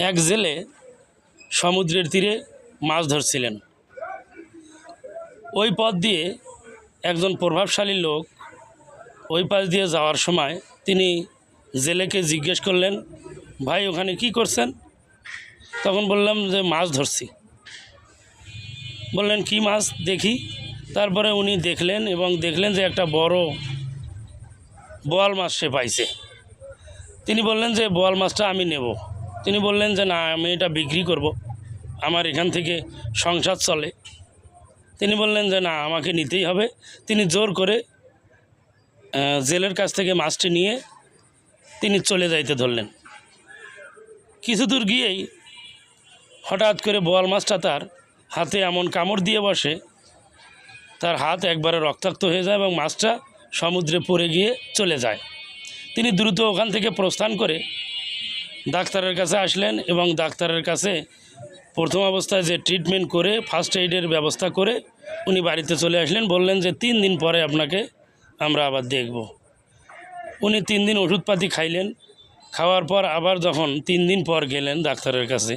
এক জেলে সমুদ্রের তীরে মাছ ধরছিলেন। ওই পথ দিয়ে একজন প্রভাবশালী লোক ওই পাশ দিয়ে যাওয়ার সময় তিনি জেলেকে জিজ্ঞেস করলেন, ভাই ওখানে কি করছেন? তখন বললাম যে মাছ ধরছি। বললেন কি মাছ দেখি। তারপরে উনি দেখলেন এবং দেখলেন যে একটা বড় বোয়াল মাছ সে পাইছে। তিনি বললেন যে বোয়াল মাছটা আমি নেব। তিনি বললেন যে না, আমি এটা বিক্রি করব, আমার এখান থেকে সংসার চলে। তিনি বললেন যে না, আমাকে নিতেই হবে। তিনি জোর করে জেলের কাছ থেকে মাছটি নিয়ে তিনি চলে যাইতে ধরলেন। কিছু দূর গিয়েই হঠাৎ করে বোয়াল মাছটা তার হাতে এমন কামড় দিয়ে বসে, তার হাত একবারে রক্তাক্ত হয়ে যায় এবং মাছটা সমুদ্রে পড়ে গিয়ে চলে যায়। তিনি দ্রুত ওখান থেকে প্রস্থান করে ডাক্তারের কাছে আসলেন এবং ডাক্তারের কাছে প্রথম অবস্থায় যে ট্রিটমেন্ট করে ফার্স্ট এইডের ব্যবস্থা করে উনি বাড়িতে চলে আসলেন। বললেন যে 3 দিন পরে আপনাকে আমরা আবার দেখব। উনি 3 দিন ওষুধপাতি খাইলেন। খাওয়ার পর আবার যখন 3 দিন পর গেলেন ডাক্তারের কাছে,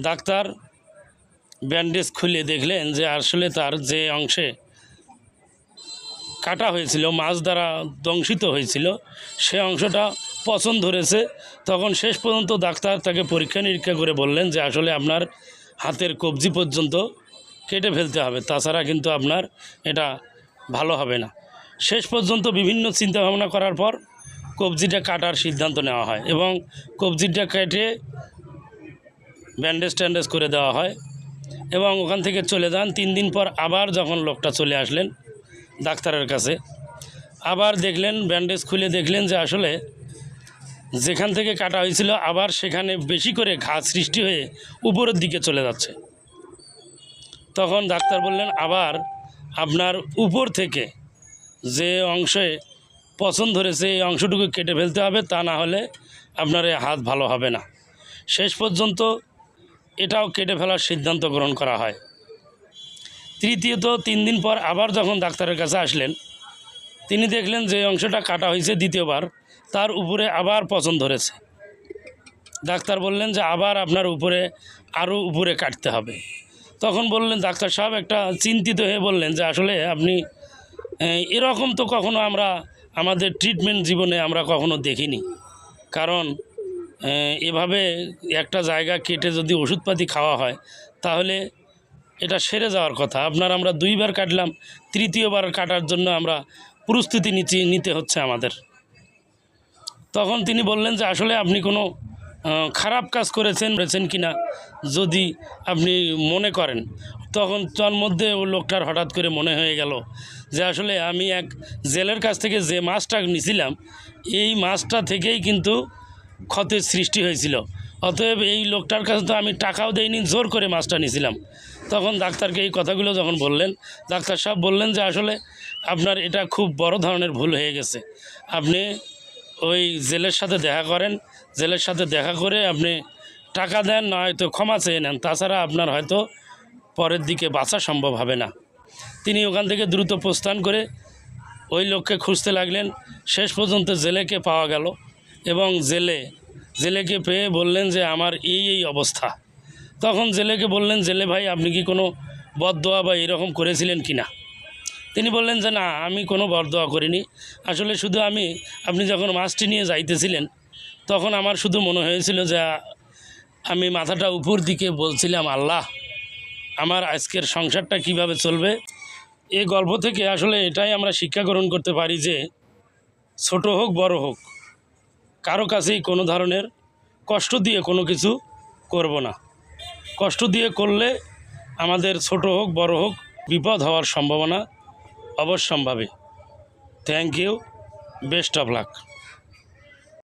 ডাক্তার ব্যান্ডেজ খুলে দেখলেন যে আসলে তার যে অংশে কাটা হয়েছিল, মাছ দ্বারা দংশিত হয়েছিল, সে অংশটা পচন ধরেছে। তখন শেষ পর্যন্ত ডাক্তার তাকে পরীক্ষা নিরীক্ষা করে বললেন যে আসলে আপনার হাতের কবজি পর্যন্ত কেটে ফেলতে হবে, তাছাড়া কিন্তু আপনার এটা ভালো হবে না। শেষ পর্যন্ত বিভিন্ন চিন্তাভাবনা করার পর কবজিটা কাটার সিদ্ধান্ত নেওয়া হয় এবং কবজিটা কেটে ব্যান্ডেজ ট্যান্ডেজ করে দেওয়া হয় এবং ওখান থেকে চলে যান। 3 দিন পর আবার যখন লোকটা চলে আসলেন ডাক্তারের কাছে, আবার দেখলেন, ব্যান্ডেজ খুলে দেখলেন যে আসলে যেখান থেকে কাটা হয়েছিল আবার সেখানে বেশি করে ঘা সৃষ্টি হয়ে উপরের দিকে চলে যাচ্ছে। তখন ডাক্তার বললেন আবার আপনার উপর থেকে যে অংশে পচন ধরেছে এই অংশটুকু কেটে ফেলতে হবে, তা না হলে আপনার এই হাত ভালো হবে না। শেষ পর্যন্ত এটাও কেটে ফেলার সিদ্ধান্ত গ্রহণ করা হয়। তৃতীয়ত 3 দিন পর আবার যখন ডাক্তারের কাছে আসলেন, তিনি দেখলেন যে অংশটা কাটা হয়েছে দ্বিতীয়বার, তার উপরে আবার পচন ধরেছে। ডাক্তার বললেন যে আবার আপনার উপরে আরও উপরে কাটতে হবে। তখন বললেন ডাক্তার সাহেব, একটা চিন্তিত হয়ে বললেন যে আসলে আপনি এরকম তো কখনো আমরা আমাদের ট্রিটমেন্ট জীবনে আমরা কখনো দেখিনি। কারণ এভাবে একটা জায়গা কেটে যদি ওষুধপাতি খাওয়া হয় তাহলে এটা সেরে যাওয়ার কথা। আমরা 2 বার কাটলাম, তৃতীয়বার কাটার জন্য আমরা প্রস্তুতি নিতে হচ্ছে আমাদের। তখন তিনি বললেন যে আসলে আপনি কোনো খারাপ কাজ করেছেন কি না যদি আপনি মনে করেন। তখন তার মধ্যে ও লোকটার হঠাৎ করে মনে হয়ে গেল যে আসলে আমি এক জেলের কাছ থেকে যে মাছটা নিয়েছিলাম এই মাছটা থেকেই কিন্তু ক্ষতির সৃষ্টি হয়েছিল। অতএব এই লোকটার কাছে তো আমি টাকাও দেইনি, জোর করে মাছটা নিয়েছিলাম। তখন ডাক্তারকে এই কথাগুলো যখন বললেন, ডাক্তার সাহেব বললেন যে আসলে আপনার এটা খুব বড় ধরনের ভুল হয়ে গেছে। আপনি ওই জেলের সাথে দেখা করেন, জেলের সাথে দেখা করে আপনি টাকা দেন, না হয়তো ক্ষমা চেয়ে নেন, তাছাড়া আপনার হয়তো পরের দিকে বাঁচা সম্ভব হবে না। তিনি ওখান থেকে দ্রুত প্রস্থান করে ওই লোককে খুঁজতে লাগলেন। শেষ পর্যন্ত জেলেকে পাওয়া গেল এবং জেলেকে পেয়ে বললেন যে আমার এই অবস্থা। তখন জেলেকে বললেন, জেলে ভাই আপনি কি কোনো বদদোয়া বা এরকম করেছিলেন কি না? তিনি বললেন যে না, আমি কোনো বদদোয়া করিনি। আসলে শুধু আপনি যখন মাছটি নিয়ে যাইতেছিলেন তখন আমার শুধু মনে হয়েছিল যে আমি মাথাটা উপর দিকে বলছিলাম, আল্লাহ আমার আজকের সংসারটা কিভাবে চলবে। এই গল্প থেকে আসলে এটাই আমরা শিক্ষা গ্রহণ করতে পারি যে ছোট হোক বড় হোক, কারো কাছেই কোনো ধরনের কষ্ট দিয়ে কোনো কিছু করব না। কষ্ট দিয়ে করলে আমাদের ছোট হোক বড় হোক বিপদ হওয়ার সম্ভাবনা অবশ্যম্ভাবী। Thank you, best of lakh.